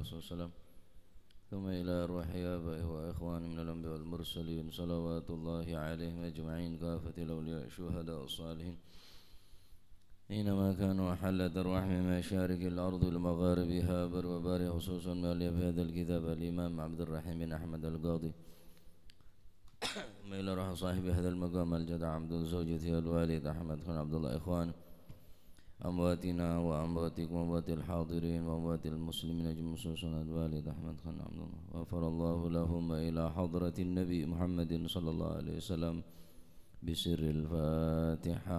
والسلام ثم إلى أرواح آبائه وإخوانه من الأنبياء والمرسلين صلوات الله عليهم أجمعين كافة الأولياء الشهداء والصالحين حينما كانوا أحلت أرواح من مشارق الأرض لمغاربها بر وبار خصوصا ما ألف هذا الكتاب الإمام عبد الرحيم بن أحمد القاضي ثم إلى روح صاحب هذا المقام الجدع عبد زوجته الوالد أحمد بن عبد الله إخوان أمواتنا وأمواتكم وأموات الحاضرين وأموات المسلمين أجمعين خصوصا الوالد أحمد بن عبد الله غفر الله لهم إلى حضرة النبي محمد صلى الله عليه وسلم بسر الفاتحة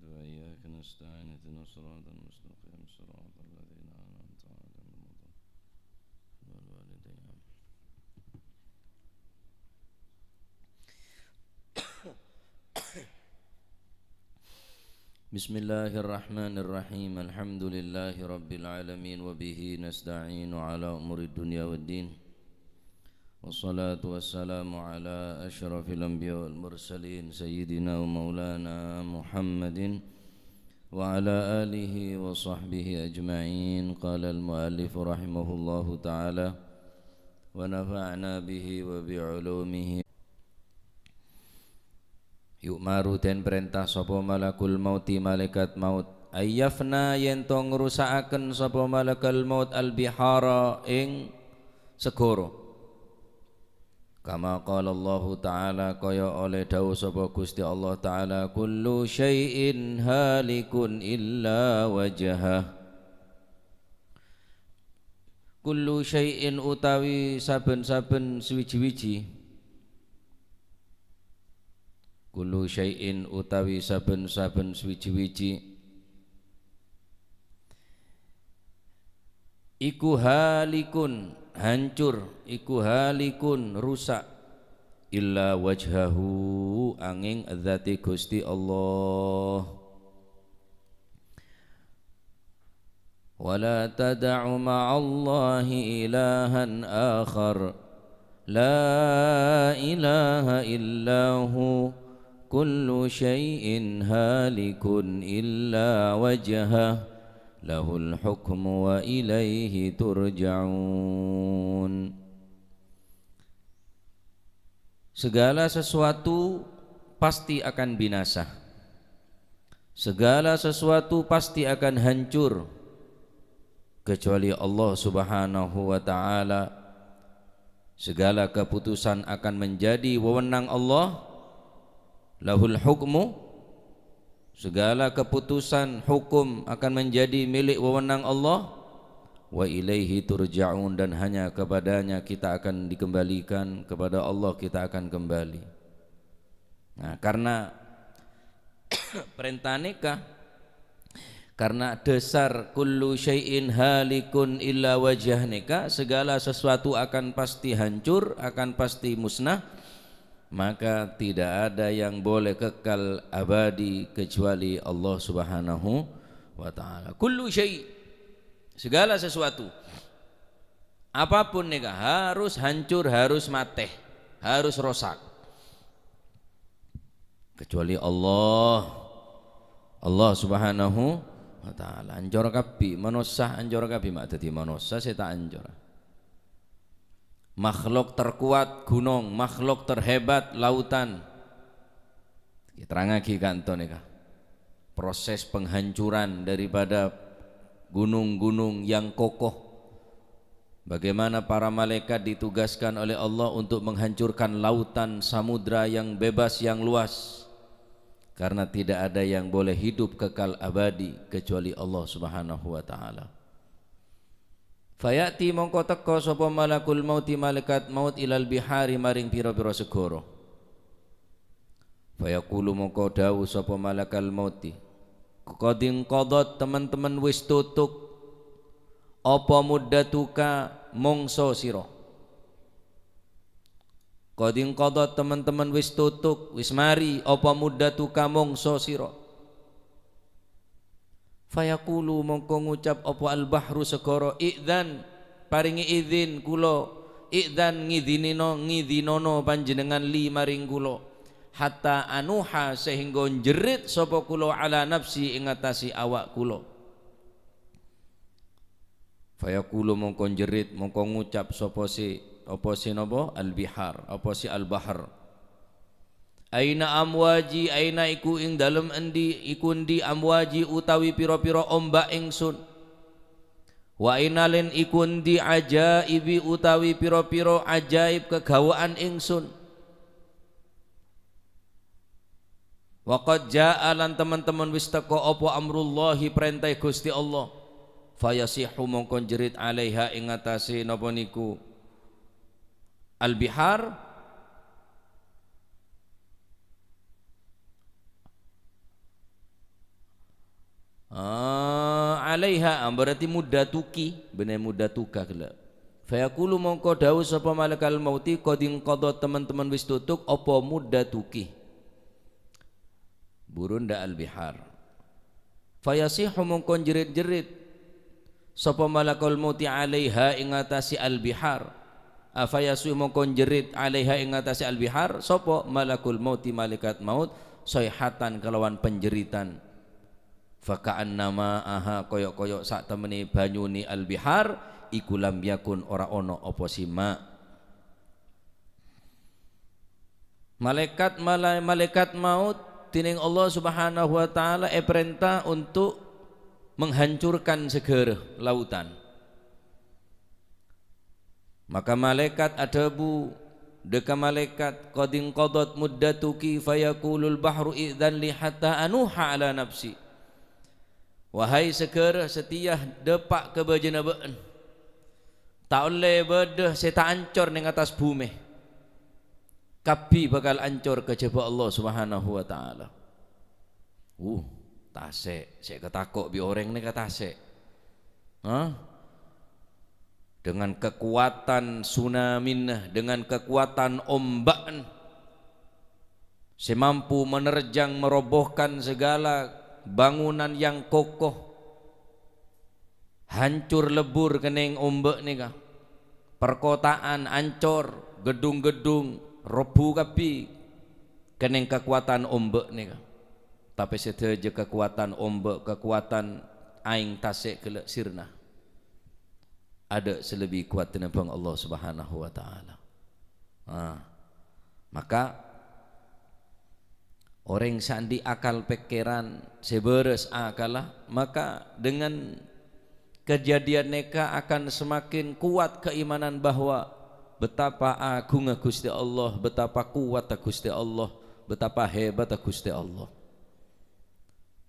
وإياك نستعين اهدنا الصراط المستقيم صراط الذين أنعمت عليهم والوالدين بسم الله الرحمن الرحيم الحمد لله رب العالمين وبه نستعين على أمور الدنيا والدين والصلاة والسلام على أشرف الأنبياء والمرسلين سيدنا ومولانا محمد وعلى آله وصحبه أجمعين قال المؤلف رحمه الله تعالى ونفعنا به وبعلومه yuk maru den perintah sapa malakul mauti malaikat maut ayyafna yen to ngrusakaken sapa malakul maut albihara ing segara kama qala Allah taala kaya oleh dawuh sapa Gusti Allah taala kullu syai'in halikun illa wajhah kullu syai'in utawi saben-saben suwiji-wiji kullu syai'in utawi saben-saben suwiji-wiji iku halikun hancur iku halikun rusak illa wajhahu angin dzati Gusti Allah wala tad'u ma'allahi ilahan akhar la ilaha illahu kullu syai'in halikun illa wajhah lahul hukmu wa ilaihi turja'un. Segala sesuatu pasti akan binasa, segala sesuatu pasti akan hancur kecuali Allah subhanahu wa ta'ala. Segala keputusan akan menjadi wewenang Allah, lahul hukmu, segala keputusan hukum akan menjadi milik wewenang Allah, wa ilaihi turja'un, dan hanya kepadanya kita akan dikembalikan, kepada Allah kita akan kembali. Nah, karena perintah nikah, karena dasar kullu syai'in halikun illa wajah nikah, segala sesuatu akan pasti hancur, akan pasti musnah, maka tidak ada yang boleh kekal abadi kecuali Allah subhanahu wa ta'ala. Kullu syai', segala sesuatu apapun nikah harus hancur, harus mateh, harus rosak kecuali Allah subhanahu wa ta'ala. Anjor kabi manusia, anjor kabi mak dadi manusia seta anjor. Makhluk terkuat gunung, makhluk terhebat lautan. Terangake kanton nika. Proses penghancuran daripada gunung-gunung yang kokoh. Bagaimana para malaikat ditugaskan oleh Allah untuk menghancurkan lautan, samudra yang bebas, yang luas. Karena tidak ada yang boleh hidup kekal abadi kecuali Allah subhanahu wa ta'ala. Fayati mongko teka sapa malakul mauti malaikat maut ilal bihari maring pira-pira segara. Fayaqulu mongko dawuh sapa malakal mauti qadin qadat, teman-teman wis tutuk apa muddatuka mongso sira. Qadin qadat, teman-teman wis tutuk, wis mari apa muddatuka mongso sira. Fayaqulu mongko ngucap apa al-bahru segara idzan, paringi izin kula, idzan ngidhinono panjenengan li maring kula, hatta anuha sehingga jerit sapa kula ala nafsi ing atasi awak kula. Fayaqulu mongko jerit mongko ngucap sapa si apa si napa al-bihar apa si al-bahr aina amwaji aina iku ing dalem endi iku endi amwaji utawi pira-pira ombak ingsun wa inalin iku endi ajaibi utawi pira-pira ajaib kegawaan ingsun waqad jaa lan teman-teman wis teka apa amrullahi perintah Gusti Allah fayasihu mongko jerit alaiha ing atase napa niku al-bihar alaiha berarti muddatuki bener muddatuka kala fayaqulu mongko dawuh sapa malakal mauti qadin qada teman-teman wis tutuk apa muddatuki burunda al-bihar fayasihu mongko jerit-jerit sapa malakul mauti alaiha ing atase al-bihar afayasihu mongko jerit alaiha ing atase al-bihar sapa malakul mauti malaikat maut sayhatan kelawan penjeritan faka'annama aha koyok-koyok sak temene banyune al-bihar iku lam yakun ora ono apa sima malaikat maut tining Allah Subhanahu wa taala perintah untuk menghancurkan segera lautan maka malaikat adabu deka malaikat qadin qadat muddatuki fayaqulul bahru idzan li hatta anuha ala nafsi wahai segera setia depak ke bejana beun tak oleh bedah saya tak ancor ning atas bumi kapi bakal ancor kejaba Allah Subhanahu wa taala tasek saya ketakok bi orang ni katasek dengan kekuatan tsunami dengan kekuatan ombak saya mampu menerjang merobohkan segala bangunan yang kokoh hancur lebur kening ombak ni kah perkotaan ancor gedung-gedung roboh kapi kening kekuatan ombak ni kah tapi seteja kekuatan ombak kekuatan aing tasik kelak sirna ada selebih kuat tinambang Allah Subhanahu wa taala maka orang sandi akal pikiran seberes akalah maka dengan kejadian neka akan semakin kuat keimanan bahwa betapa agung Gusti Allah betapa kuat Gusti Allah betapa hebat Gusti Allah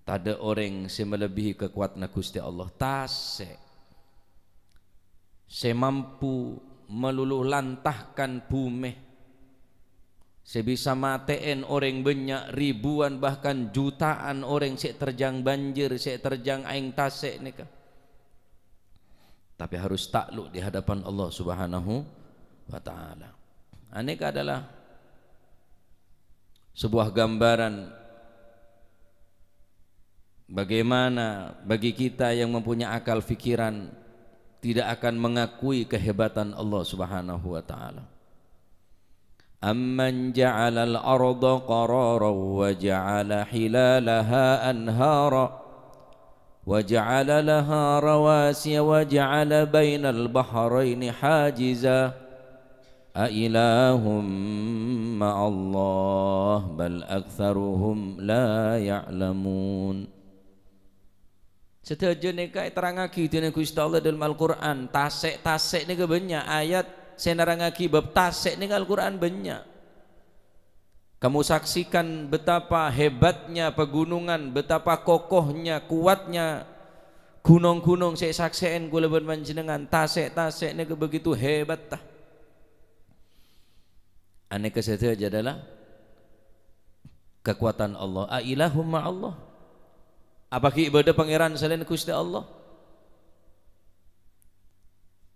tak ada orang yang melebihi kekuatan Gusti Allah tasek saya mampu meluluh lantahkan bumi saya bisa matein orang banyak ribuan bahkan jutaan orang saya terjang banjir saya terjang aing tasek nikah tapi harus takluk di hadapan Allah Subhanahu wa taala aneka adalah sebuah gambaran bagaimana bagi kita yang mempunyai akal fikiran tidak akan mengakui kehebatan Allah Subhanahu wa taala amman ja'ala al-arda qararan wa ja'ala hilalaha anhara wa ja'ala laha rawasiya wa ja'ala bainal bahraini hajiza a ilahum ma'allah bal aktsaruhum la ya'lamun setuju nika terangake dene Gusti Allah dalam Al-Qur'an tasek nika banyak ayat saya nerangake bab tasek nika Al-Qur'an banyak kamu saksikan betapa hebatnya pegunungan betapa kokohnya kuatnya gunung-gunung saya saksikan kula panjenengan tasek nika begitu hebat tah aneka saja adalah kekuatan Allah a ilahum ma'allah apakah ibadah pangeran selain Gusti Allah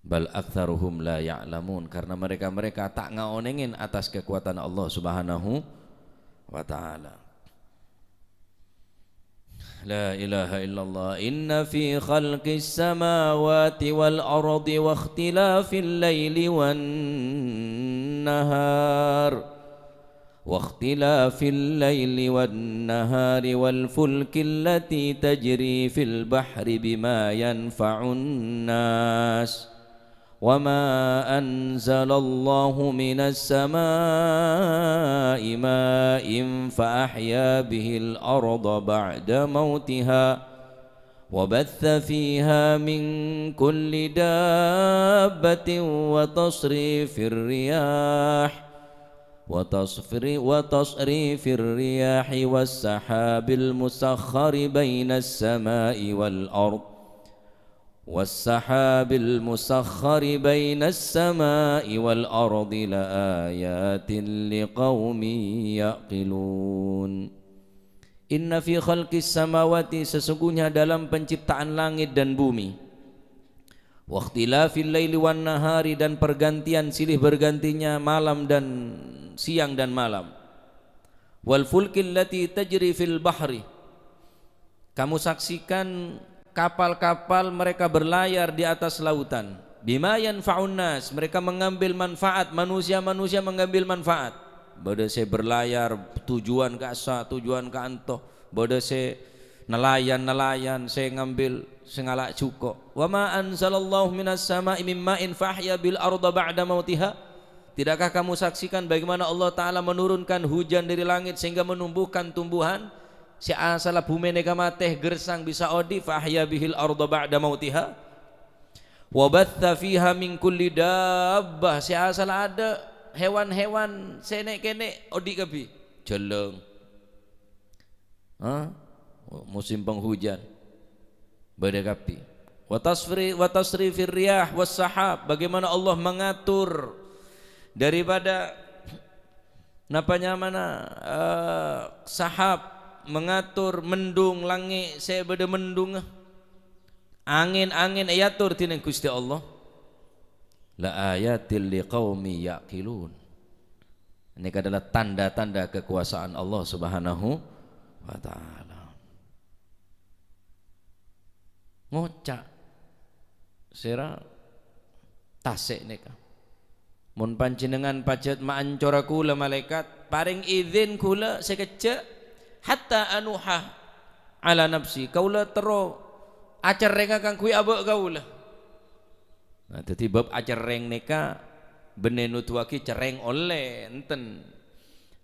bal aktsaruhum la ya'lamun karena mereka tak ngaonengin atas kekuatan Allah Subhanahu wa taala la ilaha illallah inna fi khalqis samawati wal ardi wa ikhtilafil laili wan nahar واختلاف الليل والنهار والفلك التي تجري في البحر بما ينفع الناس وما أنزل الله من السماء ماء فأحيا به الأرض بعد موتها وبث فيها من كل دابة وتصريف الرياح والسحاب المسخر بين السماء والأرض لآيات لقوم يعقلون. Inna fi khalqis samawati, sesungguhnya dalam penciptaan langit dan bumi, wa ikhtilafil laili wan nahari, dan pergantian silih bergantinya malam dan siang dan malam, wal fulkil lati tajri fil bahri, kamu saksikan kapal-kapal mereka berlayar di atas lautan, bima yanfa'un nas, mereka mengambil manfaat, manusia mengambil manfaat. Bada saya berlayar tujuan ke asa, tujuan ke antoh, bada saya nelayan saya ngambil sengalak cukup. Wa ma anzalallahu minas sama'i mim ma'in fahya bil arda ba'da mautiha, tidakkah kamu saksikan bagaimana Allah Ta'ala menurunkan hujan dari langit sehingga menumbuhkan tumbuhan, si asala bumi nega mateh gersang bisa odi, fahya bihil arda ba'da mautiha wa batha fiha min kulli dabbah, si asala ada hewan-hewan senek kene odi kabi jeleng, musim penghujan bada kapi, wa tasrifir riyah was sahab, bagaimana Allah mengatur daripada sahab, mengatur mendung langit saya bada mendung, angin ayatur tineng Gusti Allah. La ayatil liqaumi yaqilun, ini adalah tanda-tanda kekuasaan Allah Subhanahu wa ta'ala. Ngocak sira tasik nika mun panjenengan pajat maancora kula malaikat paring izin kula sekecek hatta anuha ala nafsi, kaula tero acereng kang kuwi abek kaula. Nah, dadi bab acereng nika bene nuduhake cereng oleh enten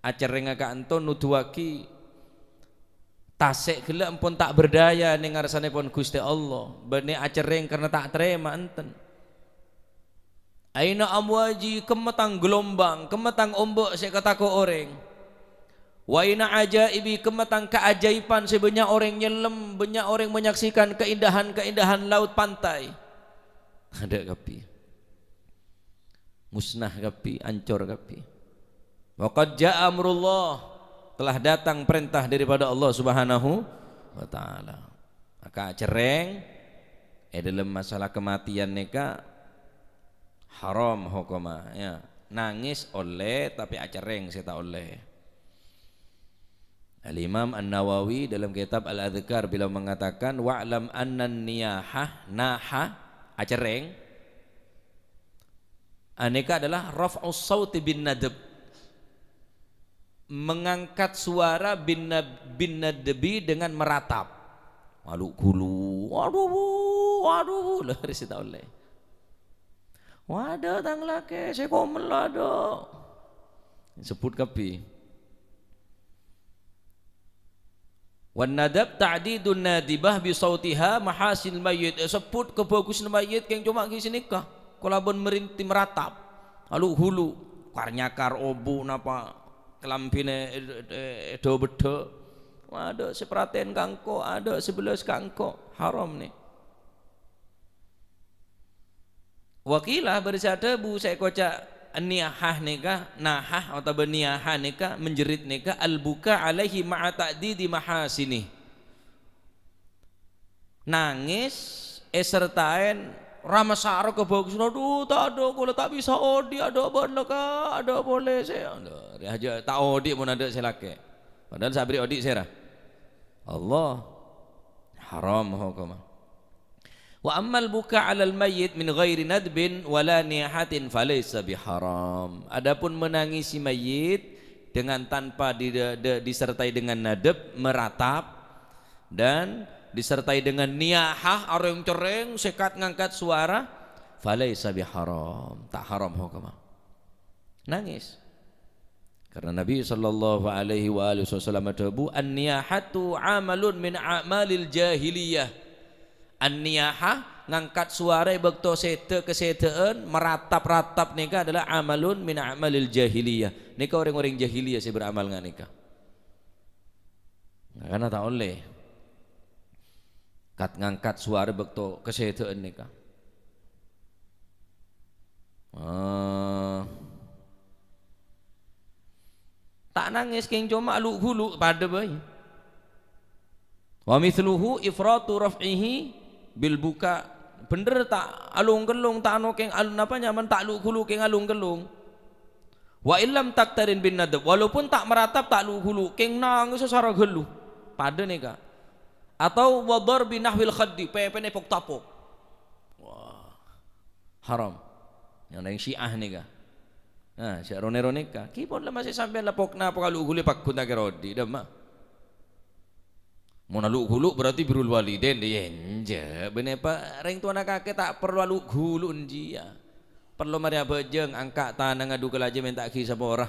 acereng ka anton nuduhake tasik gelek ampun tak berdaya ning ngarsanipun Gusti Allah, bene acereng karena tak terima enten. Aina amwaji, kemetang gelombang, kemetang ombak sik katako oreng. Wa ina ajaibi, kemetang keajaiban sebanyak orang nyelam, banyak orang menyaksikan keindahan laut pantai. Ada kapi musnah kapi, ancor kapi. Waqad jaa amrullah, telah datang perintah daripada Allah Subhanahu wa ta'ala. Maka cereng dalam masalah kematian neka haram hukuma ya, nangis oleh tapi acereng saya tak oleh. Al-Imam An-Nawawi dalam kitab Al-Adhkar bila mengatakan wa'lam anna niyahah naha acereng aneka adalah raf'us sauti bin nadab, mengangkat suara bin nadbi dengan meratap. Waduh gulu, waduh lah harus kita oleh. Waduh tang lake saya komel ada. Sebut kapi. Wan nadab ta'didun nadibah bi sautiha mahasil mayyit, sebut kebagusan mayyit yang cuma di sini kah kalaupun merinti meratap lalu hulu karnyakar obu napa kelampine do bedo, ada seperhatian kangko, ada 11 kangko, haram nih. Wakilah bersada bu saya kocak niyahah nikah, nahah atau beniyahah nikah, menjerit nikah, al-buka alaihi ma'a ta'didi mahasini, nangis sertain ramasaro kebagusan. Aduh tak ada, kalau tak bisa odi ada boleh kah, ada boleh saya aja tak odi pun ada saya laki, padahal sabri odi saya Allah haram hukumah. Wa ammal buka 'alal mayyit min ghairi nadbin wala niyahatin falaysa biharam. Adapun menangisi mayit dengan tanpa disertai dengan nadab, meratap, dan disertai dengan niyahah, areng cereng, sekat ngangkat suara, falaisa biharam, tak haram hukumnya. Nangis. Karena Nabi sallallahu alaihi wasallam tabu an-niyahatu amalun min a'malil jahiliyah. An-niyahah ngangkat suara bekto sete keseteen, meratap-ratap nika adalah amalun min a'malil jahiliyah. Nika orang-orang jahiliyah sih beramal ngan nika. Karena tak oleh kat ngangkat suara bekto keseteen nika. Tak nangis keng cuma aluk-huluk pada bayi. Wa mithluhu ifratu raf'ihi bil buka. Bener tak alung-gelung tak anu keng alun apa nyaman tak aluk-huluk keng alung-gelung. Wa illam taktarin bin nadab, walaupun tak meratap tak aluk-huluk keng nangis secara geluh. Pada nika. Atau wadar binahwil khaddi, pepe nepok tapok. Wah. Haram. Yang Syiah nika. Nah, Syekh Rone ka. Kipon lah masih sampai lapok na kalau guli pak kunta kerodi dah mah. Mau naluk gulu berarti birul waliden dia enje. Bener pak, reng tuan kakek tak perlu aluk gulu dia. Perlu mari abajeng angkat tanah ngadu kelaje minta ki sapa ora.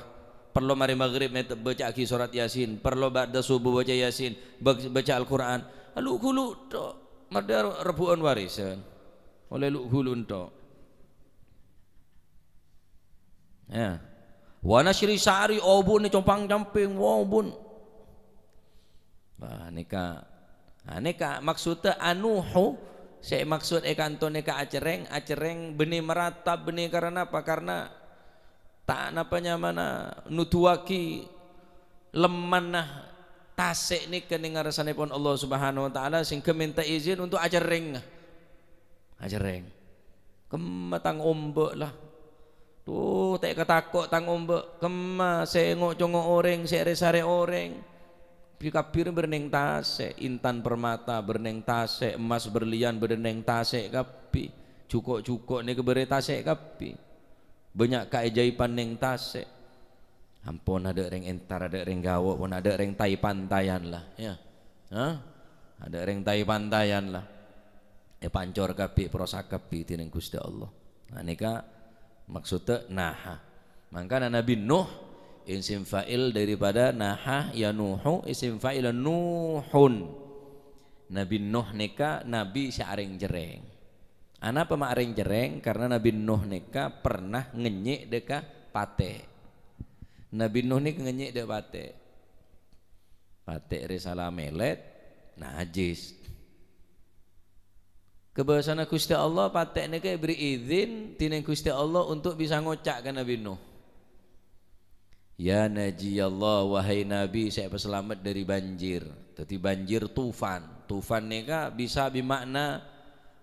Perlu mari maghrib baca ki surat Yasin. Perlu ba'da subuh baca Yasin, baca Al-Qur'an. Aluk gulu tok. Madar rebuan warisan. Oleh aluk gulu tok. Ya. Wa nasyri sa'ri obun ni compang camping wobun. Wah nika. Nika maksudnya anuhu, saya maksud kanto nika acereng benih meratap benih karena apa? Karena tak napanya mana nutuaki lemanah tasik ni kening ngarasanipun Allah Subhanahu wa taala sing minta izin untuk acereng. Acereng. Kematang ombek lah. Tuh tak ketakut tang ombek kema sengok congok oreng sare-sare oreng pikapir berneng tase intan permata berneng tase emas berlian berneng tase kapi cukok-cukok ni kebere tase kapi banyak keajaiban neng tase ampun ada reng entar ada reng gawok pun ada reng tai pantayan lah ya ada reng tai pantayan lah pancor kapi prosak kapi tineng Gusti Allah. Nah nika maksudnya naha. Maka Nabi Nuh isim fa'il daripada naha ya nuhu isim fa'il nuhun. Nabi Nuh nika nabi syareng jereng. Ana pemareng jereng karena Nabi Nuh nika pernah ngenyek deka pate. Nabi Nuh nika ngenyek dek pate. Pate risalah melet najis. Kebiasaan Gusti Allah patek nika beri izin tineng Gusti Allah untuk bisa ngocak ke Nabi Nuh. Ya Naji Allah wahai Nabi saya peselamat dari banjir. Jadi banjir tufan. Tufan nika bisa bermakna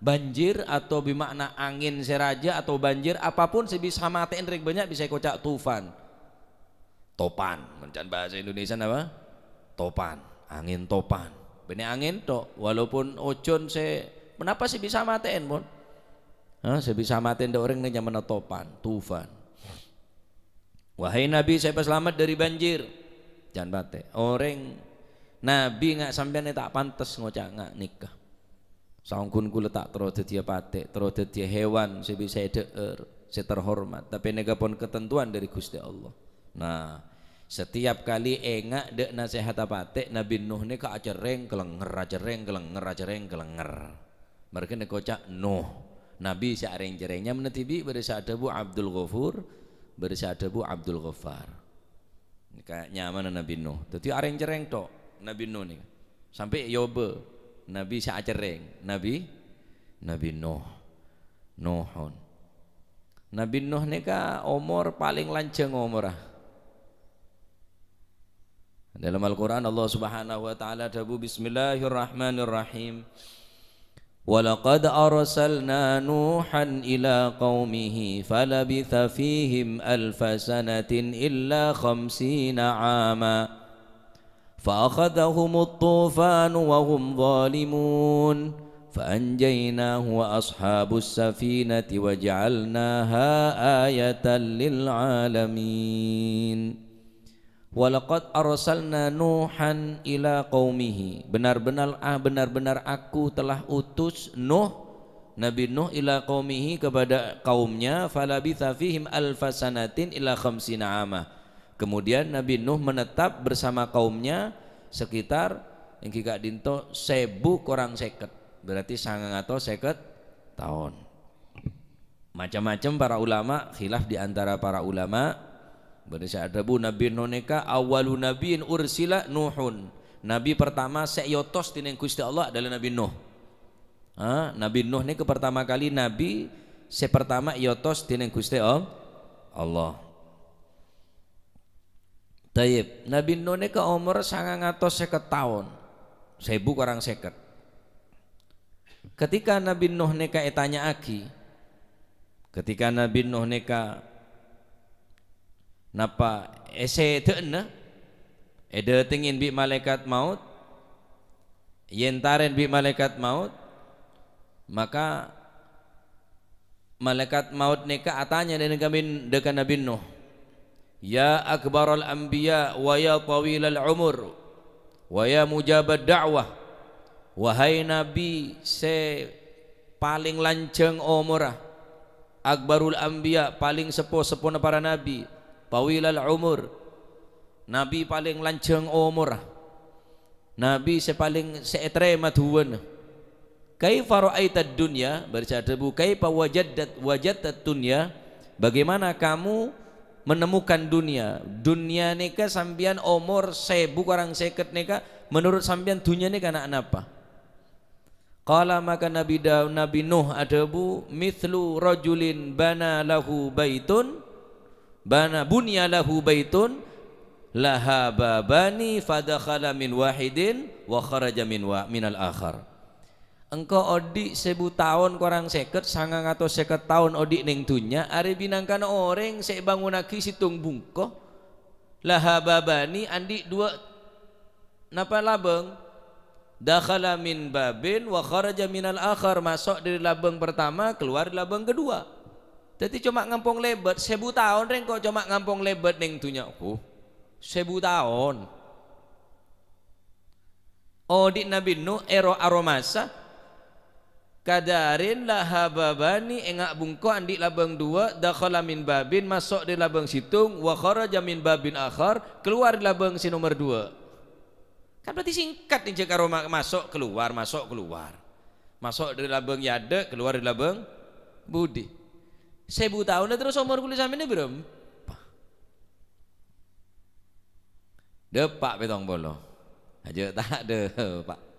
banjir atau bermakna angin seraja atau banjir apapun sebisa matiin rek banyak bisa kocak tufan. Topan, mencan bahasa Indonesia apa? Topan, angin topan. Bener angin tok walaupun ocon se kenapa sih bisa matiin pun? Saya bisa matiin orang yang zaman topan, tufan. Wahai Nabi saya selamat dari banjir. Jangan bate. Orang Nabi nggak sampai tak pantas ngocak nggak nikah. Saungkun ku letak terus dia pate, terus dia hewan saya bisa saya terhormat. Tapi nega pun ketentuan dari Gusti Allah. Nah setiap kali engak dek nasihat pate Nabi Nuh ni ka acereng kelenger acereng kelenger acereng kelenger. Mereka nak kocak Nuh Nabi seareng jerengnya menetibi bersada Bu Abdul Ghafur bersada Bu Abdul Ghaffar ini kayak nyaman Nabi Nuh tapi areng jereng tok Nabi Nuh nih sampai Yobe Nabi seacereng Nabi Nuh Nuhun Nabi Nuh nih ka umur paling lanceng umurah dalam Al-Quran Allah Subhanahu wa ta'ala dabu bismillahirrahmanirrahim وَلَقَدْ أَرْسَلْنَا نُوحًا إِلَى قَوْمِهِ فَلَبِثَ فِيهِمْ أَلْفَ سَنَةٍ إِلَّا 50 عَامًا فَأَخَذَهُمُ الطُّوفَانُ وَهُمْ ظَالِمُونَ فَأَنْجَيْنَاهُ وَأَصْحَابُ السَّفِينَةِ وَجَعَلْنَاهَا آيَةً لِلْعَالَمِينَ Walaqad arsalna Nuhan ila qaumihi, benar-benar aku telah utus Nabi Nuh ila qaumihi kepada kaumnya, falabitha fihim alfasanatin ila khamsina amah. Kemudian Nabi Nuh menetap bersama kaumnya sekitar yang kika dinto 1000 korang seket, berarti 950 tahun. Macam-macam para ulama khilaf di antara para ulama. Berarti ada bu Nabi Nuh neka awalu nabiin ursila Nuhun. Nabi pertama seyotos tineng Gusti Allah adalah Nabi Nuh. Nabi Nuh neka pertama kali nabi sepertama yotos tineng Gusti Allah. Tayyib, Nabi Nuh neka umur 950 tahun. 1000 orang seket. Ketika Nabi Nuh neka etanya aki, ketika Nabi Nuh neka napa ese teuna ede tingin bi malaikat maut yentaren bi malaikat maut, maka malaikat maut neka atanya dengan Nabi Nuh, ya akbaral anbiya wa ya tawilal umur wa ya mujabad da'wah, wahai nabi se paling lanceng umurah, akbarul anbiya paling sepuh-sepuh para nabi, tawilal umur nabi paling lanceng umur, nabi sepaling seetrema tuwen, kaifa ra'aitad dunya, bercada bu kaifa wajadtat dunya, bagaimana kamu menemukan dunia neka sambian umur 1000 orang seket neka, menurut sambian dunia neka anak apa? Qala maka Nabi Nuh ada bu mithlu rajulin bana lahu baitun bunya lahu baitun laha babani fadakhala min wahidin wa kharaja minal akhar. Engkau odik 1000 tahun korang seket 950 tahun odik ning dunya, are binangkan orang sek bangun lagi situng bungko laha babani andi 2 napa labeng, dakhala min babin wa kharaja minal akhar, masuk dari labeng pertama keluar dari labeng kedua. Jadi cuma ngampung lebet 1000 tahun reng kok cuma ngampung lebet ning dunya. 1000 tahun. Odik Nabi Nuh aromasa kadarin lahababani engak bungko andi labang 2, dakhala min babin masuk di labang situng, wa kharaja min babin akhar keluar di labang si nomor 2. Kan berarti singkat nih jika aroma masuk keluar masuk dari labang yade keluar di labang budi. 1000 tahun terus umur kulit sampe ini berapa? Depak petong bolo aja tak de pak.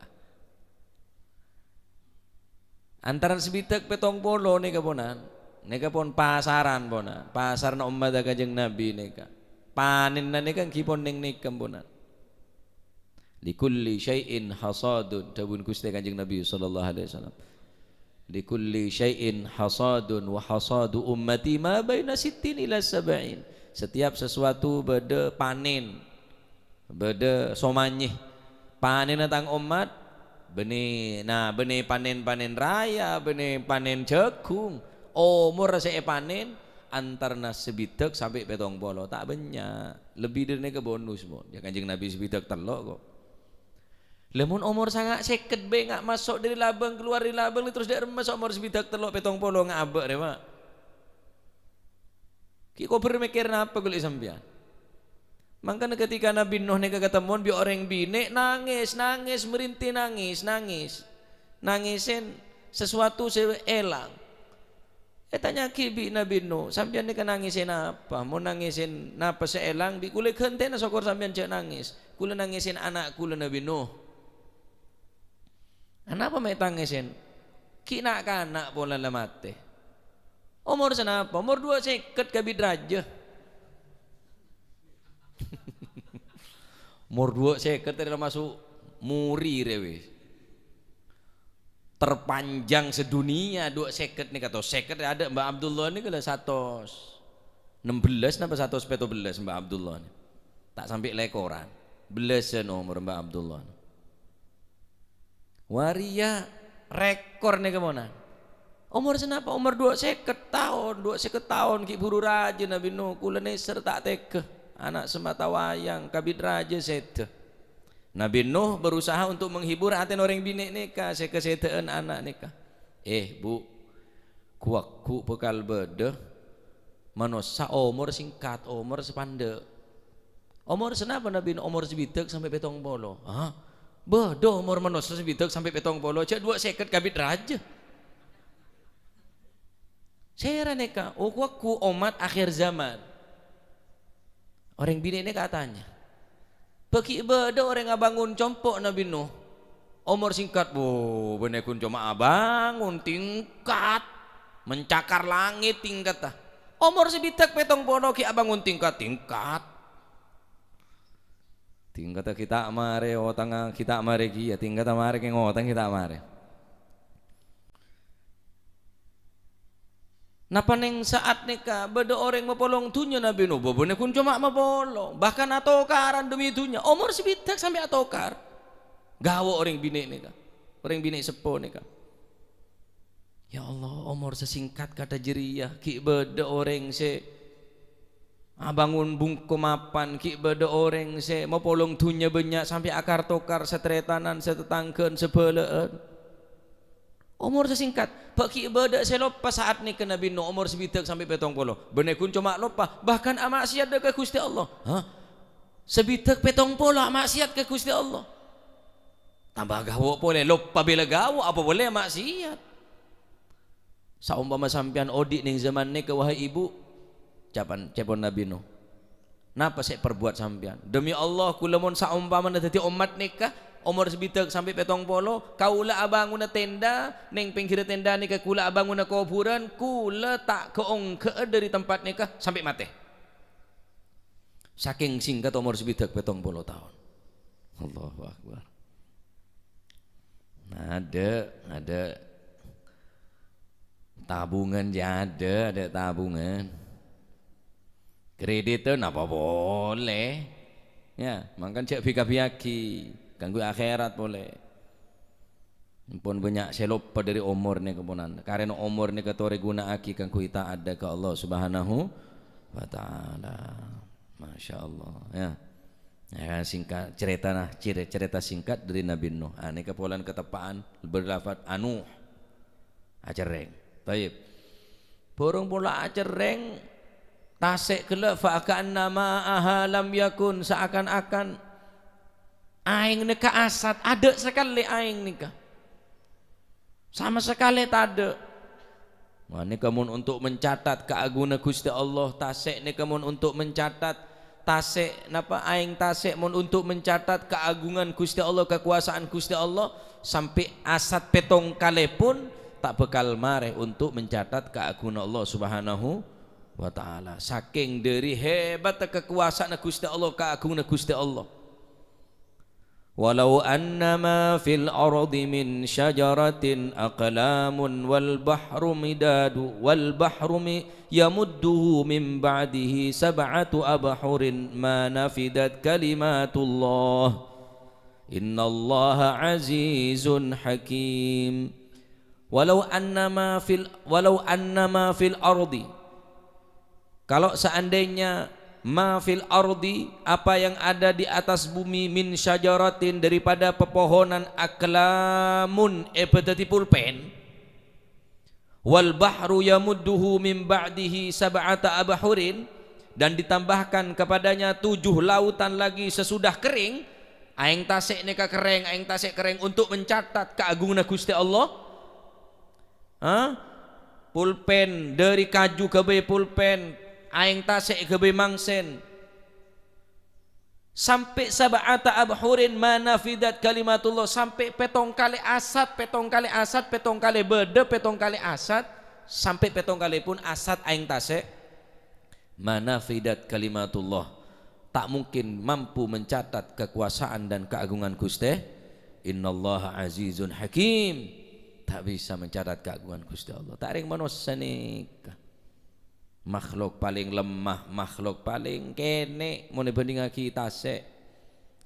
Antaran sebitek petong bolo nih kaponan, neka pon pasaran pona, pasar na umat Kanjeng Nabi neka panen na neka kipon neng neka ponan. Likulli syai'in hasadun, dawuh Gusti Kanjeng Nabi sallallahu alaihi wasallam. Likulli syai'in hasadun wa hasadu ummati ma baina 60 ila 70. Setiap sesuatu beda panen, beda somanyih. Panen tentang umat benih, nah benih panen raya, benih panen jagung, umur saya panen antarna sebitek sampai petong bolo tak banyak, lebih dari ke bonus mon. Ya Kanjeng Nabi sebitek telok kok. Lemun umur sangat seket be ngak masuk dari labang keluar dari labang terus dia masuk umur sebitek telok petong bolo ngak abek deh mak. Kiko bermikir apa kulit sampean? Makanya ketika Nabi Nuh neka ketemuan bi orang bine nangis merintih nangisin sesuatu elang. Tanya kibi Nabi Nuh, sampean neka nangisin apa? Mau nangisin napa seelang bi kule kenten sokor sampean cek nangis. Kule nangisin anak kule Nabi Nuh. Kenapa mai tangisin? Kina kanak pola lemate. Umur senapa? Umur 2 seket kabid raja. Umur 2 seket masuk muri rewe. Terpanjang sedunia 2 seket nih kata seket ada Mbak Abdullah ini kalau 116 napa 117 Mbak Abdullah ini. Tak sampai lekoran. Belasan umur Mbak Abdullah. Waria rekor nih kemana? Umur senapa? Umur 2 seket tahun ki buru raja Nabi Nuh kula neser tak teke. anak semata wayang kabit raja sete. Nabi Nuh berusaha untuk menghibur hati orang bini nikah, saya kesetaan anak nikah. Bu, kuakku bekal bede, manosa umur singkat, umur sepande. Umur senapa Nabi Nuh umur sebitek sampai petong polo. Bedo umur manosa sebitek sampai petong polo, cak 2 seket kabit raja. Saya nikah, kuakku umat akhir zaman. Orang bini ini katanya. Bagi beda orang abangun compok Nabi Nuh umur singkat benekun cuma abangun tingkat mencakar langit tingkat umur sebitak petong pono ki abangun tingkat kita amare otang kita amare ki ya tingkat amare ki ngotang kita amare. Napa neng saat nikah beda orang mapolong tunya Nabi Nuh bobone kun cuma mapolong bahkan atokaran demi tunya umur sebitak sampai atokar gawo orang bini nikah orang bini sepo nikah. Ya Allah umur sesingkat kata jeriyah ki beda orang se abangun bungku mapan ki beda orang se mapolong tunya banyak sampai akar tokar setretanan setetangken sebelaan. Umur sesingkat bagi ibadah saya lupa saat ni ke Nabi Nuh umur sebitak sampai petong puluh benekun cuma lupa bahkan maksiat ke Gusti Allah. Sebitak petong puluh maksiat ke Gusti Allah tambah gawo boleh lupa bila gawo apa boleh maksiat. Saumpama sampean odik ning zaman ni ke wahai ibu cepon Nabi Nuh napa saya perbuat sampean demi Allah kulamun saumpama dadi umat nikah umur sebitak sampai petong polo kaula abangun tenda neng pinggir tenda nikah kula abangun kuburan kula tak keongke dari tempat nikah sampai mati saking singkat umur sebitak petong polo tahun. Allahu Akbar. Ada tabungan ada tabungan kredit tuh napa boleh ya makan cek biaki ganggu akhirat boleh pun banyak selopa dari umur ni kepunan karena umur ni ketore guna aki kangku ita ada ke Allah Subhanahu wa ta'ala. Masya Allah ya singkat cerita cerita singkat dari Nabi Nuh. Ini kepulan ketepaan berlafad anu acereng baik burung pula acereng tasik kelak fa'akan nama ahalam yakun seakan-akan aing nikah asat ada sekali aing nikah sama sekali tak ada. Ini kamun untuk mencatat keagungan Gusti Allah tasik ni kamun untuk mencatat tasik napa aing tasik mun untuk mencatat keagungan Gusti Allah kekuasaan Gusti Allah sampai asat petong kali pun tak bekal mareh untuk mencatat keagungan Allah Subhanahu wa ta'ala saking dari hebat kekuasaan Gusti Allah keagungan Gusti Allah. Walau annama fil ardi min syajaratin aqlamun wal bahru midadu wal bahru yamudduhu min ba'dihi sab'atu abhurin ma nafidat kalimatullah innallaha azizun hakim. Walau annama fil ardi kalau seandainya ma fil ardi apa yang ada di atas bumi min syajaratin daripada pepohonan aklamun petati pulpen wal bahru yamudduhu min ba'dihi sab'ata abhurin dan ditambahkan kepadanya 7 lautan lagi sesudah kering aing tasik neka kering aing tasik kering untuk mencatat keagungan Gusti Allah. Pulpen dari kaju ke pulpen aing tasik ke mangsen sampai sab'ata abhurin manafidat kalimatullah sampai petong kali asad bede petong kali asad sampai petong kali pun asad aing tasik manafidat kalimatullah tak mungkin mampu mencatat kekuasaan dan keagungan Gusti. Innallaha azizun hakim tak bisa mencatat keagungan Gusti Allah. Tak ring manusia nikah makhluk paling lemah makhluk paling kene mau dibanding kita se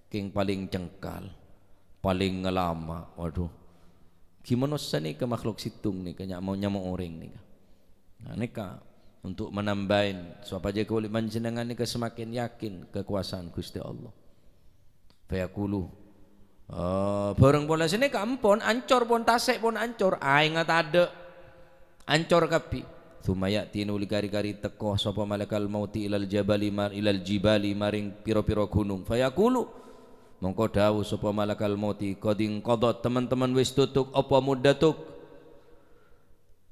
king paling cengkal paling ngelama waduh gimana sih nih ke makhluk situng nih kayak mau nyamuk orang nih nah nika untuk menambahin supaya kulit panjenengan ini semakin yakin kekuasaan Gusti Allah. Fayaqulu bareng pola sini kampon ancor pon tasek pon ancor ingat ada ancor kapi sumaya tinu likari-kari teko sapa malakal mauti ilal jibali maring piro-piro gunung. Fayaqulu mongko dawuh sapa malakal mauti qading qadot teman-teman wis tutuk apa muddatuk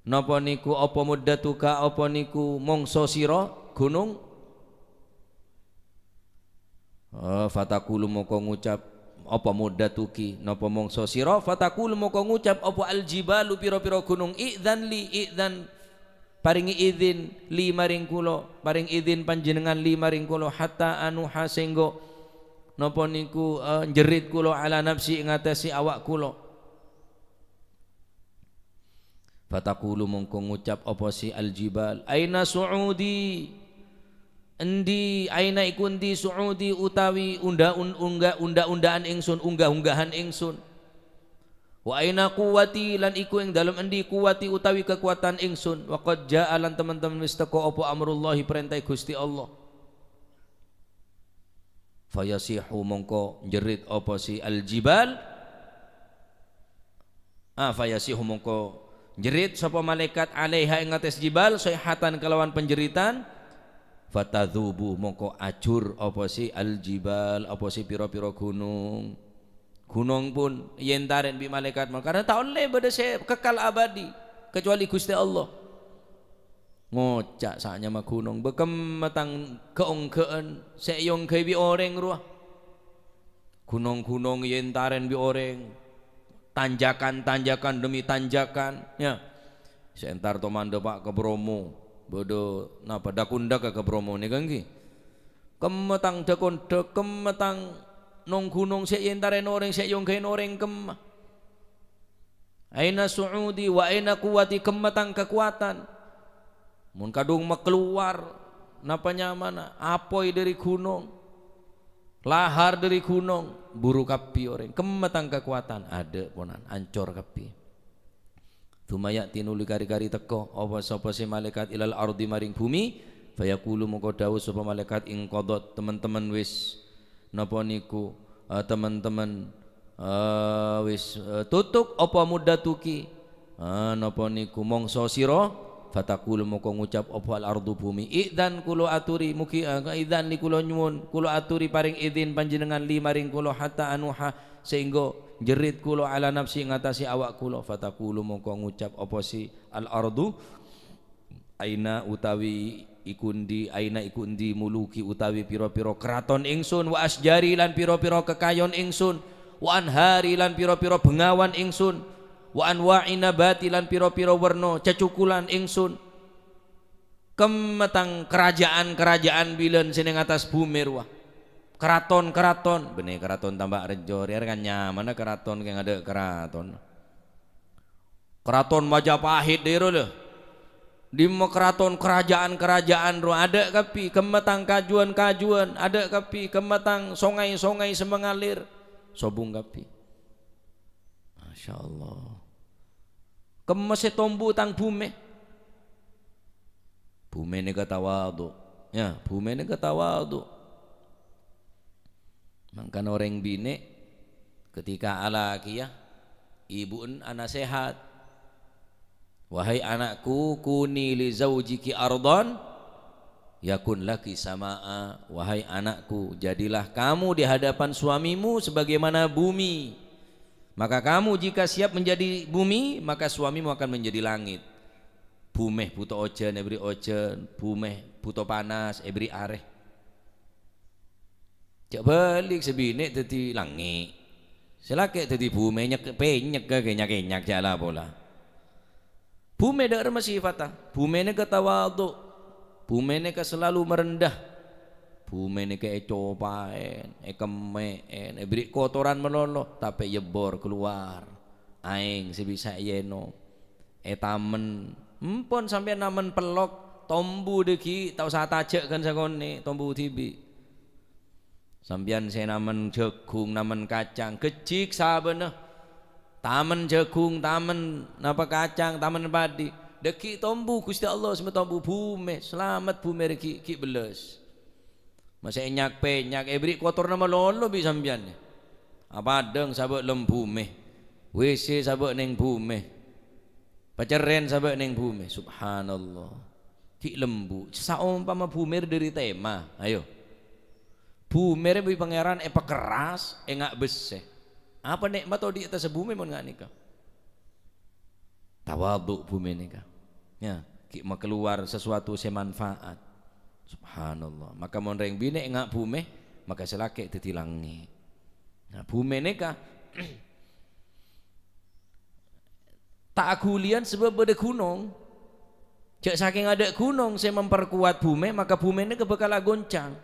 napa niku apa muddatuka apa niku mongso sira gunung. Fatakulu moko ngucap apa muddatuki napa mongso sira. Fatakulu moko ngucap apa aljibalu pira-pira gunung idzan paringi izin li maring kula paring izin panjenengan li maring kula hatta anuha senggo napa niku jerit kula ala nafsi ngatasi awak kula. Fatakulu mongko ngucap apa si aljibal aina suudi endi aina iku endi suudi utawi unda-undaan ingsun unggah-unggahan ingsun. Wa aina quwati lan iku ing dalem endi kuwati utawi kekuatan ingsun. Wa qad jaa lan teman-teman wis teko apa amrullahi perintah Gusti Allah. Fayasihu mongko jerit apa si aljibal fayasihu mongko jerit sapa malaikat alaiha ing atas jibal sayhatan kelawan penjeritan. Fatadzubu mongko ajur apa si aljibal apa si pira-pira gunung pun yentaren bi malaikat karena tak oleh beda kekal abadi kecuali Gusti Allah. Ngocak saknya mah gunung bekem matang keongkeun seyong ke bi oreng ruah gunung yentaren bi oreng tanjakan demi tanjakan ya sentar tomando Pak ke Bromo bodo napa dakunda ke Bromo ni kan ki kemetang dakunda kemetang nong gunung sek yentaren orang sek yong kain orang kem aina suudi wa aina kuwati kemetang kekuatan mun kadung keluar napa nyamana apoi dari gunung lahar dari gunung buru kapi orang kemetang kekuatan ada ponan ancor kapi. Tumaya tinuli kari-kari teko apa sapa si malaikat ilal ardi maring bumi. Fayaqulu moko dawuh sapa malaikat ing qadot teman-teman wis napa niku teman-teman wis tutuk apa muddatuki napa niku mongso sira. Fatakulu moko ngucap apa al ardu bumi idzan kula aturi mugi idzan li kula nyuwun kula aturi paring izin panjenengan li maring kula hatta anuha sehingga jerit kula ala nafsi ngatasi awak kula. Fatakulu moko ngucap apa si al ardu aina utawi ikundi aina ikundi muluki utawi pira-pira kraton ingsun wa asjari lan pira-pira kekayon ingsun wa anhari lan pira-pira bengawan ingsun wa anwa'i nabati lan pira-pira werna cecukulan ingsun. Kemetang kerajaan bilen sini atas bumi ruah keraton benih keraton tambak rejo riar kan nyaman keraton yang ada keraton Majapahit dero leh di keraton kerajaan ruah ada kapi kemetang kajuan ada kapi kemetang songai semengalir sobung kapi. Masya Allah kemese tombu tang bume ni katawadu ya bume ni katawadu mangkan orang bine ketika alaki ya ibuun anak sehat wahai anakku kuni li zaujiki ardon yakun laki samaa wahai anakku jadilah kamu di hadapan suamimu sebagaimana bumi. Maka kamu jika siap menjadi bumi maka suamimu akan menjadi langit. Bumeh butuh ojen ebri ojen bumeh butuh panas ebri areh cak balik sebinek tadi langit selake tadi bumeh penyek kenyak jala bola bumeh dak masih fatah bumeh ne ketawadu bumeh ne selalu merendah bumi ini kayak copain, kemeen, beri kotoran meloloh, tapi yebor keluar, aing sebisa yeno, tamen, empon sampai namen pelok, tombu deki, tau saat aja kan sakone, tombu tibi, sampian saya namen jagung, namen kacang, kecik sabenah, tamen jagung, tamen napa kacang, tamen padi, deki tombu Gusti Allah semua tombu bumi selamat bumi reki ki beles masa nyak penyak ebri kotor nama lolo bi sambian apa deng sabak lembu meh WC sabak neng bumi paceren sabak neng bumi subhanallah ki lembu saumpama bumi dari tema ayo bumi bi pangeran epa keras engak bese apa nikmat di atas bumi mon ngak nikah tawadhu bumi nikah ya ki mau keluar sesuatu semanfaat subhanallah maka mon reng bine ngak bumi maka selake titilangi nah bumi nikah tak akulian sebab ada gunung cek saking ada gunung saya memperkuat bumi maka bumi ini bakal goncang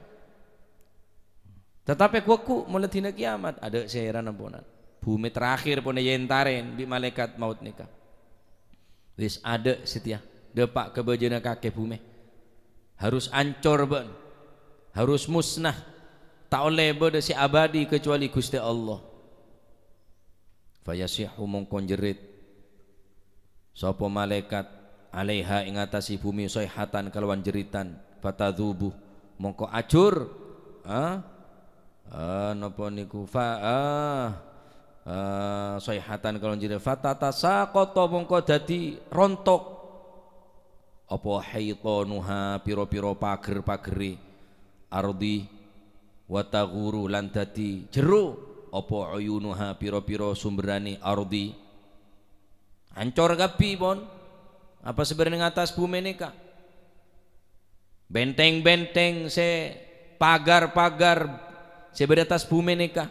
tetapi kuku mulai tina kiamat ada seheran ampunan bumi terakhir pun yentaren di malaikat maut nikah wis ada setia depak kebajana kakek bumi harus ancor ban harus musnah tak oleh beda si abadi kecuali Gusti Allah fayasihu mongkon jerit sapa malaikat alaiha ing atasi bumi sayhatan kalawan jeritan fatadzubu mongko acur napa niku sayhatan kalawan jeritan fatatasaqata mongko dadi rontok apa haitanuha piro-piro pager-pageri ardi wa taghuru lan dadi jero apa uyunuha piro-piro sumberani ardi hancur kabeh pon apa sebenarnya atas bumi nika benteng-benteng se pagar-pagar sebenarnya atas bumi nika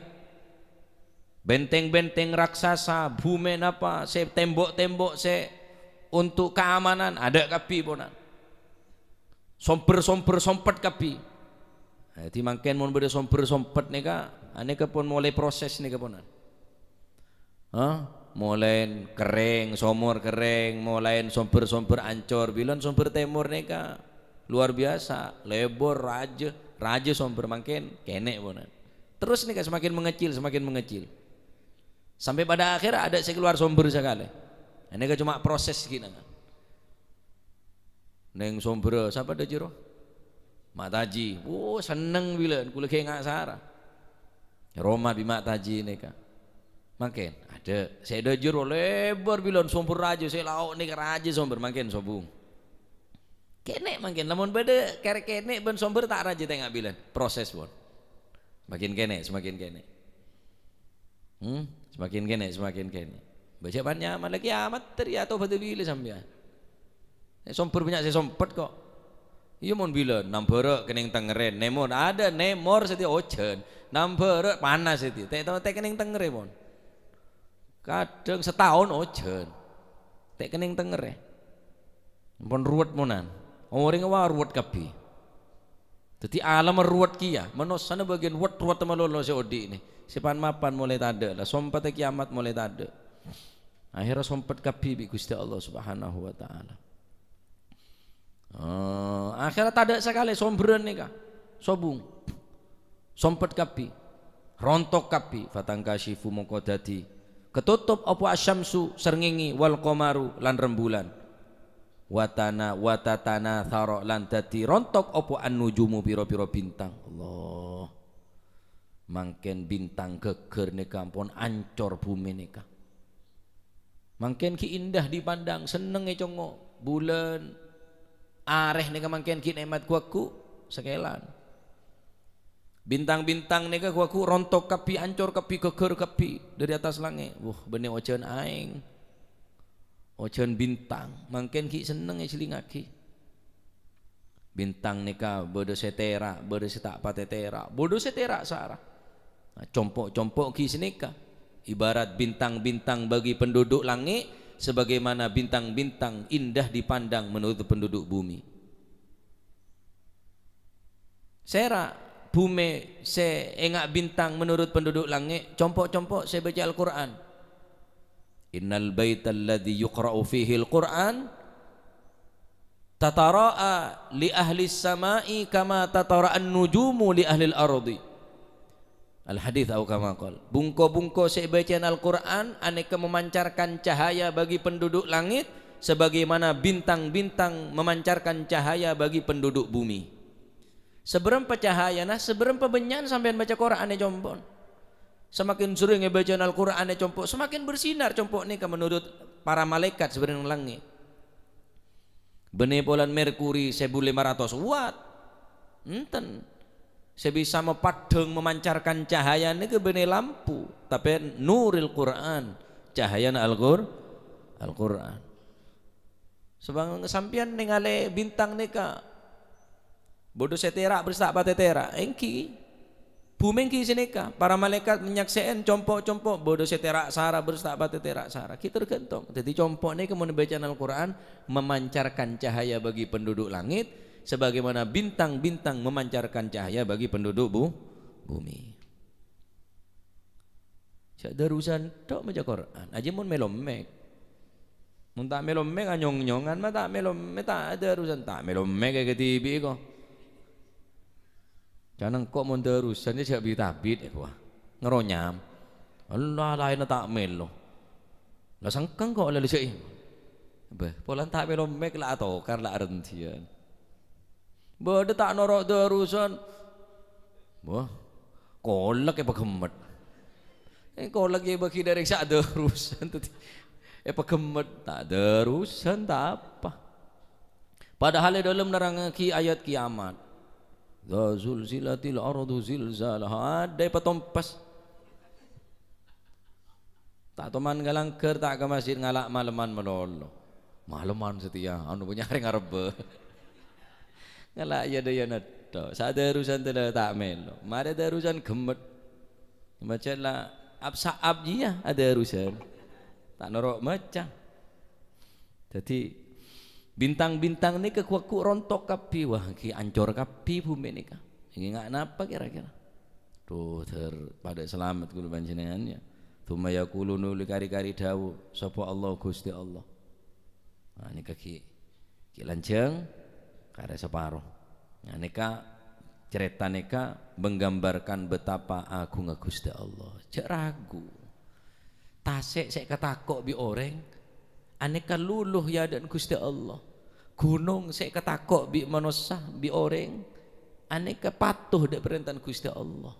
benteng-benteng raksasa bumi napa se tembok-tembok se untuk keamanan ada kapi ponan somper sompet kapi jadi mangken mon beda somper sompet nika aneka pun mulai proses nika ponan mulai kering somor kering mulai somper ancor bilang somper temur nika luar biasa lebor raja somper mangken kenek ponan terus nika semakin mengecil sampai pada akhir ada sekeluar somber sekali ini kan cuma proses gini kan neng sombro siapa ada jero Mak Taji seneng bilang kula kayak nggak sarah Roma di Mak Taji ini kan makin ada saya ada jero lebar bilang sombor raja saya lauk nih raja sombor makin sobung kene makin namun beda kerek kene ben sombor tak raja tengah bilang proses pun semakin kene semakin kene baca banyak malah kiamat teri atau batu bila sampean sompor banyak saya sompet kok iya mon bila nampere kening tengeren nemor ada nemor seti ojen nampere panas seti teh kening tengere mon kadang setahun ojen teh kening tengere pon ruwet monan orang wa ruwet kabeh dadi alam ruwet kia manosana bagian ruwet malolo si odi ini sipan mapan mulai tade lah sompet kiamat mulai tade akhirnya sompet kapi bi Gusti Allah Subhanahu wa taala. Akhirnya tak ada sekali sombren nika. Sobung. Sompet kapi. Rontok kapi fatangkasyifu mongko dadi ketutup apa asyamsu srengenge wal qamaru lan rembulan. Watatana thara lan dadi rontok apa an-nujumu pira-pira bintang. Allah. Mangken bintang geger nika ampun ancor bumi nika. Mangken ki indah dipandang seneng congo bulan areh nika mangken ki nikmat kuaku sekelan bintang-bintang nika kuaku rontok kapi ancor kapi geger kapi dari atas langit benih ocean aing ocean bintang mangken ki seneng selingaki bintang nika bodo setera bodo setak patetera bodo setera sarah compok-compok ki senika ibarat bintang-bintang bagi penduduk langit sebagaimana bintang-bintang indah dipandang menurut penduduk bumi. Sera bumi se engak bintang menurut penduduk langit compok-compok saya baca Al-Quran innal baital ladzi yuqra'u fihi al-Quran tatara'a li ahli samai kama tatara'an nujumu li ahli al-ardi Al-hadits atau kama qol. Bungko-bungko saya bacaan Al-Qur'an aneka memancarkan cahaya bagi penduduk langit sebagaimana bintang-bintang memancarkan cahaya bagi penduduk bumi. Seberapa cahaya nah, seberapa benyan sampean baca Quran compok. Semakin sering baca Al-Quran compok, semakin bersinar compok nih menurut para malaikat sebenarnya langit. Benih bulan Merkuri 1500 watt. Enten. Saya bisa memadeng memancarkan cahaya ini ke benih lampu, tapi nuril Quran, cahaya Al-Quran. Sebab sampian ningale bintang nika bodoh setera bersak patetera engki bumengki sineka para malaikat menyaksikan compok-compok bodoh setera sara bersak patetera sara kita tergantung. Jadi compok nika mun bacaan Al-Quran memancarkan cahaya bagi penduduk langit sebagaimana bintang-bintang memancarkan cahaya bagi penduduk bumi. Sak darusan tok maca Quran aja mun melomek. Mun tak melomek anyong-nyongan mah tak melomek tak darusan tak melomek kayak TV kok. Jangan kok mun darusan dia sak bitabit wah ngeronyam. Allah lain tak melo. Lah sangkang kok lali sik. Beh, polan tak melomek lah atau karena rentian. Bada tak norok darusan. Wah, kolak ya pagemet. Kolak ya bagi dari sak darusan tadi. Pagemet tak darusan tak apa. Padahal dalam nerangaki ayat kiamat. Zulzilatil ardu zilzalaha ada patompas. Tak teman galangker tak ke masjid ngalak maleman melolo. Maleman setia anu punya hari ngarebe. Ngalak ya daya nato sadarusan tidak tak melo mada darusan gemet macam lah absaab dia ada darusan tak norok macam. Jadi bintang-bintang ni kekuaku rontok kapi wah ki ancor kapi bumi ni kah ini ngak napa kira-kira tuh pada selamat kulu panjenengannya tuma yaqulunu likari-kari dawu sapa Allah Gusti Allah. Nah ini kaki lanceng kada separuh. Nah neka cerita neka menggambarkan betapa agung Gusti Allah. Cek ragu. Tasek sek ketakok bi orang. Aneka luluh ya dan Gusti Allah. Gunung sek ketakok bi manusia bi orang. Aneka patuh dek perintah Gusti Allah.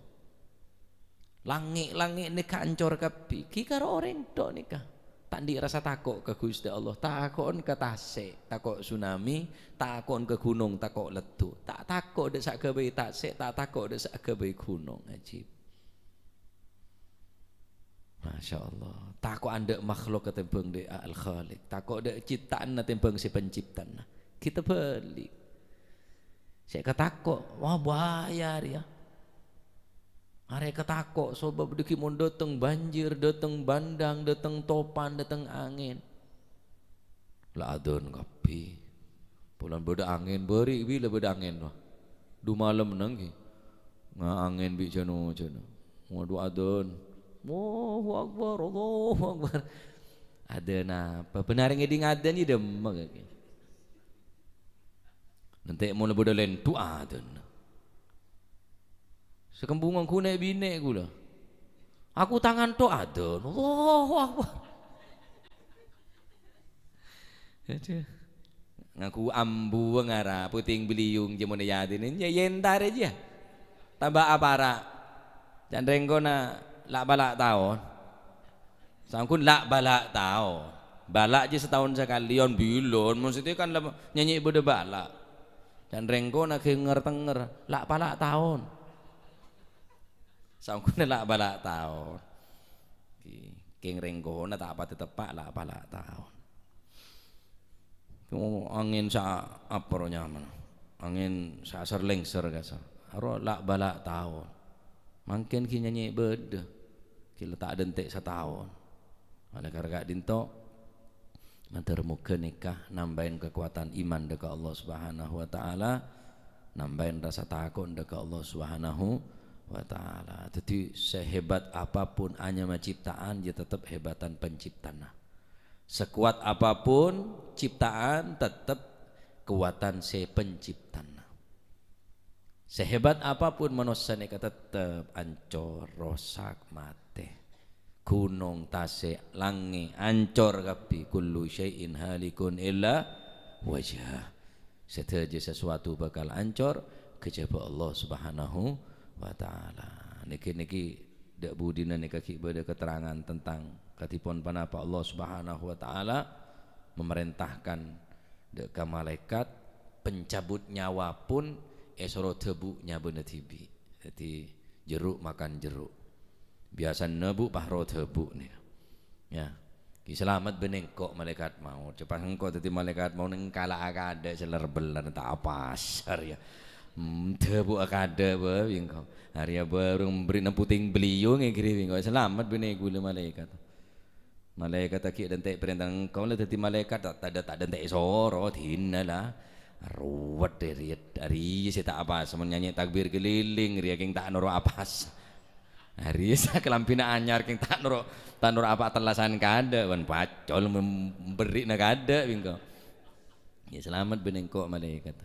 Langit-langit neka ancor kapi. Ki karo orang dok neka. Tak dirasa takut ke Gusti Allah, takut ke tasik, takut tsunami, takut ke gunung, takut letu, tak takut desak ke bayi tasik, tak takut desak ke bayi gunung. Ajib. Masya Allah. Takut anda makhluk ketempeng de al-Khaliq, takut de ciptaan ketempeng si penciptaan. Kita beli. Saya ketakut, wah bahaya dia. Are ketakok sebab deki mun dateng banjir, dateng bandang, dateng topan, dateng angin. Lah adon kapi. Pulan beda angin beri bila beda angin wah. Du malam nangki. Angin bi jano. Waduh adon. Allahu akbar, Allahu akbar. Adon apa? Benar ngeding adon ni demek lagi. Nanti mun beda lentu adon. Sekembungan ku naik bine ku lah. Aku tangan tu ada. Allahu akbar. Ngaku ambu ngara puting beliung jemune yadin nya yentar aja. Tambah apara. Jandrengko na lak balak tahun. Sangkun lak balak tahun. Balak aja setahun sekali on bilon. Maksudnya kan nyanyi beda balak. Jandrengko na kenger-tenger lak balak tahun. Sangkun lak balak tahun. King rengko na tak apa tepak lak balak tahun. Angin sa apa nyaman. Angin sa serlengser kasa. Aro lak balak tahun. Mungkin ki nyanyi beda. Kila tak dentek setahun. Ada karga dinto mantar muka nikah nambahin kekuatan iman dekat Allah Subhanahu wa taala, nambahin rasa takut dekat Allah Subhanahu wa ta'ala. Jadi sehebat apapun hanya ciptaan dia tetap hebatan penciptaan. Sekuat apapun ciptaan tetap kekuatan si penciptaan. Sehebat apapun manusia ini tetap ancor, rosak, mati. gunung, tasik, langit, ancor kabeh, kullu syai'in halikun illa wajah. Setiap sesuatu bakal ancor kejaba Allah Subhanahu wa taala. Niki dak budina nika ki bade keterangan tentang katipun panapa Allah Subhanahu wa taala memerintahkan dak ka malaikat pencabut nyawa pun esoro tebu nyabena tibi. Jadi jeruk makan jeruk. Biasa nebu pahro tebu nih. Ya. Ki selamat benengkok malaikat maut. Cepat engkau tadi malaikat mau neng kala akada selerbelan tak apa asar ya. Tebu akada ba engkau. Hari baru memberi nemputing beliau ngegiri engkau selamat benegu le malaikat. Malaikat aki dan tek perintah engkau le tadi malaikat tak ada tek soro dinala. Ruwet dari saya tak apa sama nyanyi takbir keliling ria king tak noro apas. Hari saya kelampina anyar king tak noro apa telasan kada wan pacol memberi nak kada bingko. Ya selamat benengkok malaikat.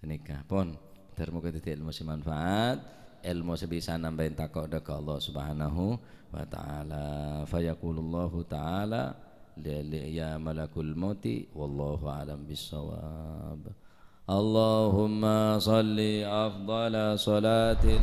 Senika pun termu ketika ilmu manfaat, ilmu sebisa nambahin takok dekat Allah Subhanahu wa taala. Fayaqulullahu taala ya malakul mauti wallahu alam bissawab. Allahumma salli afdala salatin